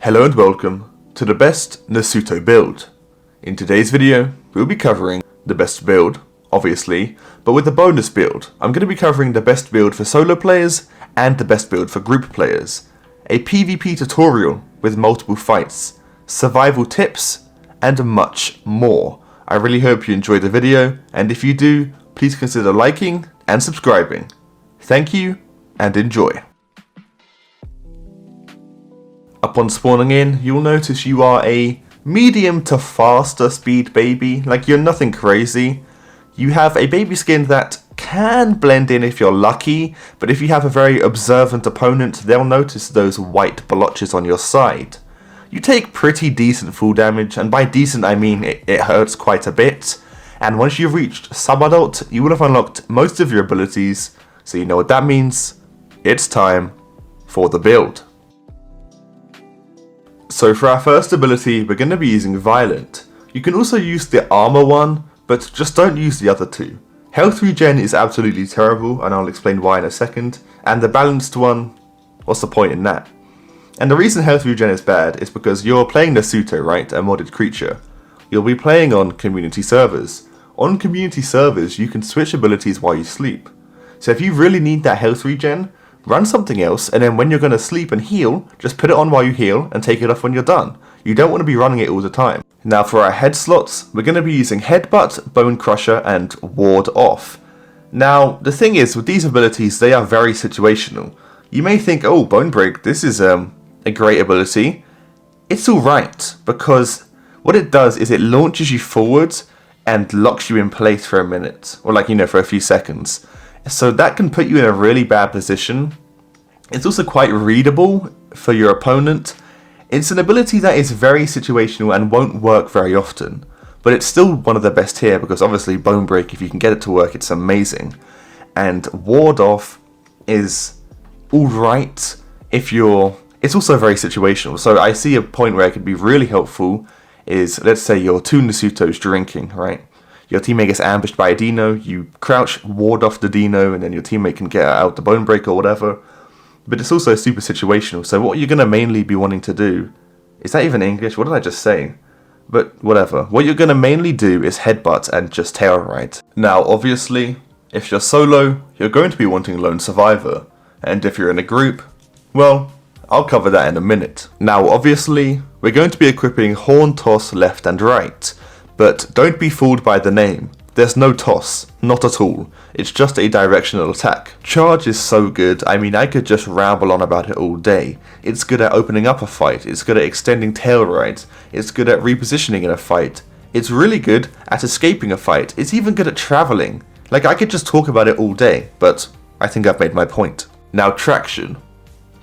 Hello and welcome to the best Nasuto build. In today's video, we'll be covering the best build, obviously, but with the bonus build, I'm going to be covering the best build for solo players and the best build for group players, a PvP tutorial with multiple fights, survival tips, and much more. I really hope you enjoyed the video, and if you do, please consider liking and subscribing. Thank you, and enjoy. Upon spawning in, you'll notice you are a medium to faster speed baby, like you're nothing crazy. You have a baby skin that can blend in if you're lucky, but if you have a very observant opponent, they'll notice those white blotches on your side. You take pretty decent full damage, and by decent I mean it hurts quite a bit, and once you've reached sub-adult, you will have unlocked most of your abilities, so you know what that means. It's time for the build. So for our first ability, we're going to be using Violent. You can also use the armor one, but just don't use the other two. Health regen is absolutely terrible, and I'll explain why in a second, and the balanced one, what's the point in that? And the reason health regen is bad is because you're playing Nasuto, right, a modded creature. You'll be playing on community servers. On community servers, you can switch abilities while you sleep. So if you really need that health regen, run something else, and then when you're going to sleep and heal, just put it on while you heal and take it off when you're done. You don't want to be running it all the time. Now for our head slots, we're going to be using Headbutt, Bone Crusher, and Ward Off. Now the thing is, with these abilities, they are very situational. You may think, oh, Bone Break, this is a great ability. It's alright, because what it does is it launches you forwards and locks you in place for a minute, or for a few seconds. So that can put you in a really bad position. It's also quite readable for your opponent. It's an ability that is very situational and won't work very often, but it's still one of the best here because obviously Bone Break, if you can get it to work, it's amazing. And Ward Off is alright if you're... It's also very situational, so I see a point where it could be really helpful is, let's say you're two Nasutos drinking, right? Your teammate gets ambushed by a dino, you crouch, ward off the dino, and then your teammate can get out the bone break or whatever. But it's also super situational, so what you're going to mainly be wanting to do... Is that even English? What did I just say? But whatever. What you're going to mainly do is headbutt and just tail ride. Now, obviously, if you're solo, you're going to be wanting Lone Survivor. And if you're in a group, well, I'll cover that in a minute. Now, obviously, we're going to be equipping Horn Toss left and right. But don't be fooled by the name. There's no toss, not at all. It's just a directional attack. Charge is so good, I mean I could just ramble on about it all day. It's good at opening up a fight, it's good at extending tail rides, it's good at repositioning in a fight. It's really good at escaping a fight, it's even good at travelling. Like I could just talk about it all day, but I think I've made my point. Now traction.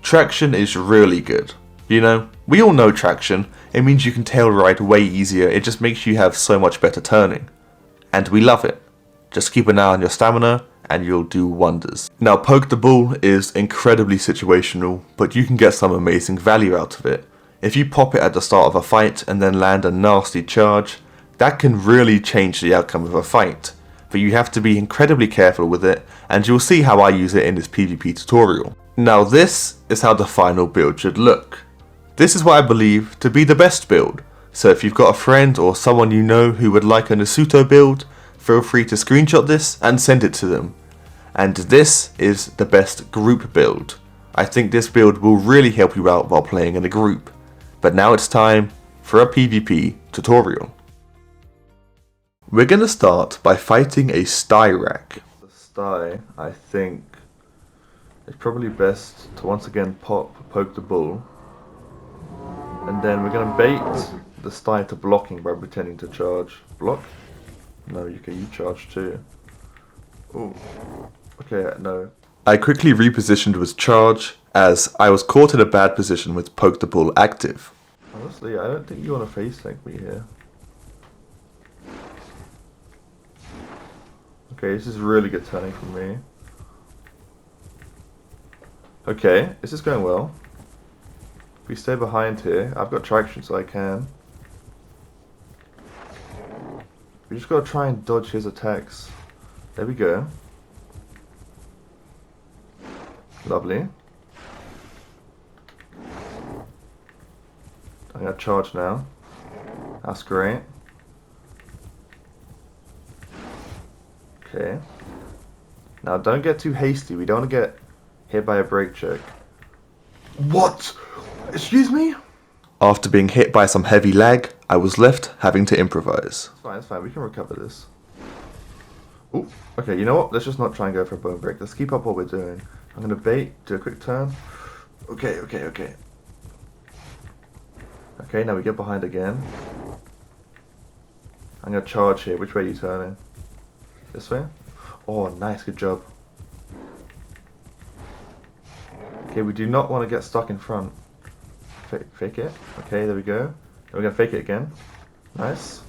Traction is really good. You know, we all know traction. It means you can tail ride way easier. It just makes you have so much better turning. And we love it. Just keep an eye on your stamina and you'll do wonders. Now Poke the Bull is incredibly situational, but you can get some amazing value out of it. If you pop it at the start of a fight and then land a nasty charge, that can really change the outcome of a fight. But you have to be incredibly careful with it, and you'll see how I use it in this PvP tutorial. Now this is how the final build should look. This is what I believe to be the best build, so if you've got a friend or someone you know who would like a Nasuto build, feel free to screenshot this and send it to them. And this is the best group build. I think this build will really help you out while playing in a group. But now it's time for a PvP tutorial. We're going to start by fighting a Styrac. The Sty, I think, it's probably best to once again poke the bull. And then we're going to bait the Sty to blocking by pretending to charge. Block? No, you charge too. Ooh. Okay, no. I quickly repositioned with charge as I was caught in a bad position with Poke the Bull active. Honestly, I don't think you want to face tank me here. Okay, this is really good turning from me. Okay, this is going well. If we stay behind here, I've got traction so I can. We just gotta try and dodge his attacks. There we go. Lovely. I'm gonna charge now. That's great. Okay. Now don't get too hasty. We don't want to get hit by a brake check. What? Excuse me? After being hit by some heavy lag, I was left having to improvise. It's fine. We can recover this. Ooh, okay, you know what? Let's just not try and go for a bone break. Let's keep up what we're doing. I'm gonna bait, do a quick turn. Okay. Okay, now we get behind again. I'm gonna charge here. Which way are you turning? This way? Oh, nice, good job. Okay, we do not want to get stuck in front. Fake it. Okay, there we go. Then we're gonna fake it again. Nice.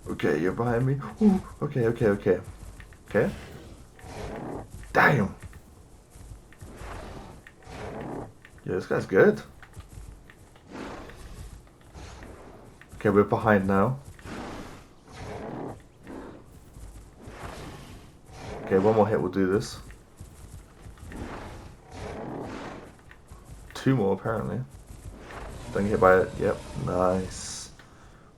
Okay, you're behind me. Ooh, okay. Okay. Damn. Yeah, this guy's good. Okay, we're behind now. Okay, one more hit will do this. 2 more apparently. Don't get hit by it. Yep, nice.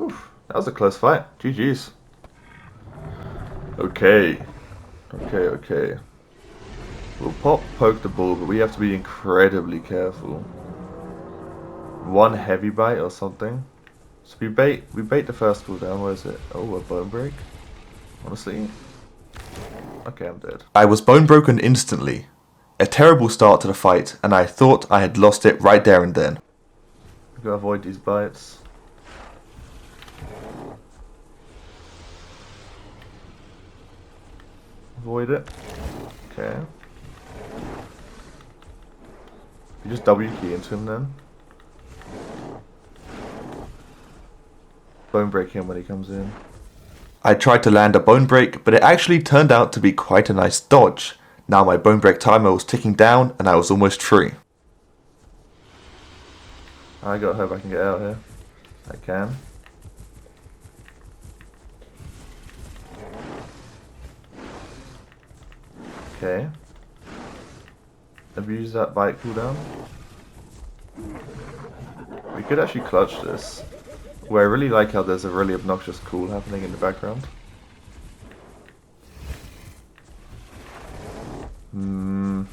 Oof, that was a close fight. GG's. Okay. We'll poke the ball, but we have to be incredibly careful. One heavy bite or something. So we bait the first ball down. Where is it? Oh, a bone break. Honestly. Okay, I'm dead. I was bone broken instantly. A terrible start to the fight, and I thought I had lost it right there and then. We gotta avoid these bites. Avoid it. Okay. You just W key into him then. Bone break him when he comes in. I tried to land a bone break, but it actually turned out to be quite a nice dodge. Now my bone break timer was ticking down and I was almost free. I gotta hope I can get out here. I can. Okay. Abuse that bite cooldown. We could actually clutch this. Where I really like how there's a really obnoxious call happening in the background. You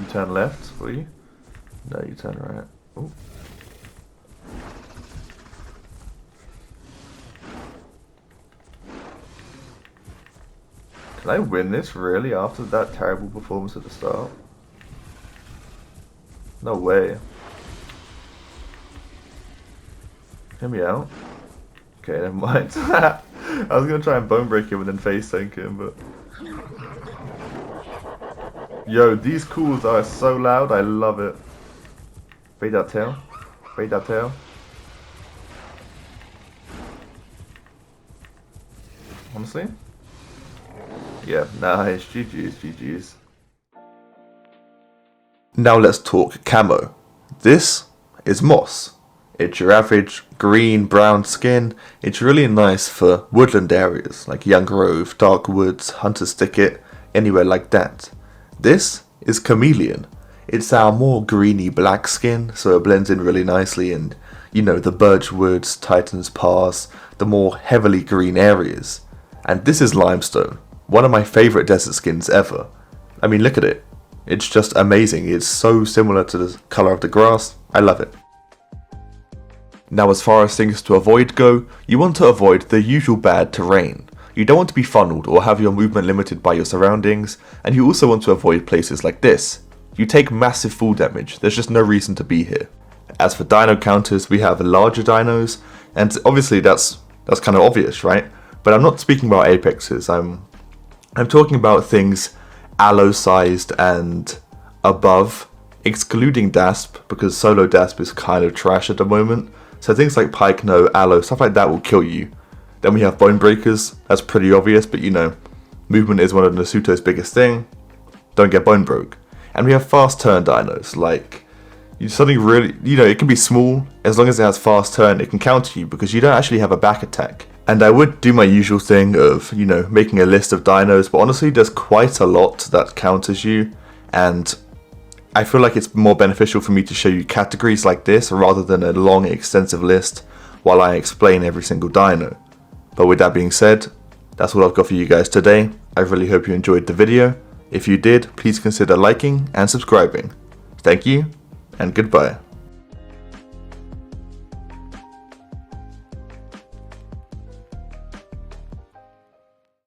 turn left, will you? No, you turn right. Ooh. Can I win this really after that terrible performance at the start? No way. Hear me out. Okay, never mind. I was gonna try and bone break him and then face tank him, but... Yo, these calls are so loud, I love it. Bait that tail. Bait that tail. Honestly? Yeah, nice. GG's. Now let's talk camo. This is moss. It's your average green, brown skin. It's really nice for woodland areas like Young Grove, Dark Woods, Hunter's Thicket, anywhere like that. This is chameleon. It's our more greeny black skin, so it blends in really nicely in, you know, the Birch Woods, Titan's Pass, the more heavily green areas. And this is limestone, one of my favourite desert skins ever. I mean, look at it. It's just amazing. It's so similar to the colour of the grass. I love it. Now, as far as things to avoid go, you want to avoid the usual bad terrain. You don't want to be funneled or have your movement limited by your surroundings, and you also want to avoid places like this. You take massive fall damage, there's just no reason to be here. As for dino counters, we have larger dinos, and obviously that's kind of obvious, right? But I'm not speaking about apexes, I'm talking about things allo-sized and above, excluding DASP, because solo DASP is kind of trash at the moment. So things like Pycno, Allo, stuff like that will kill you. Then we have Bone Breakers, that's pretty obvious, but you know, movement is one of Nasuto's biggest thing. Don't get bone broke. And we have fast turn dinos, like, something really, you know, it can be small, as long as it has fast turn, it can counter you, because you don't actually have a back attack. And I would do my usual thing of, you know, making a list of dinos, but honestly there's quite a lot that counters you, and I feel like it's more beneficial for me to show you categories like this rather than a long extensive list while I explain every single dino. But with that being said, that's what I've got for you guys today. I really hope you enjoyed the video. If you did, please consider liking and subscribing. Thank you, and goodbye.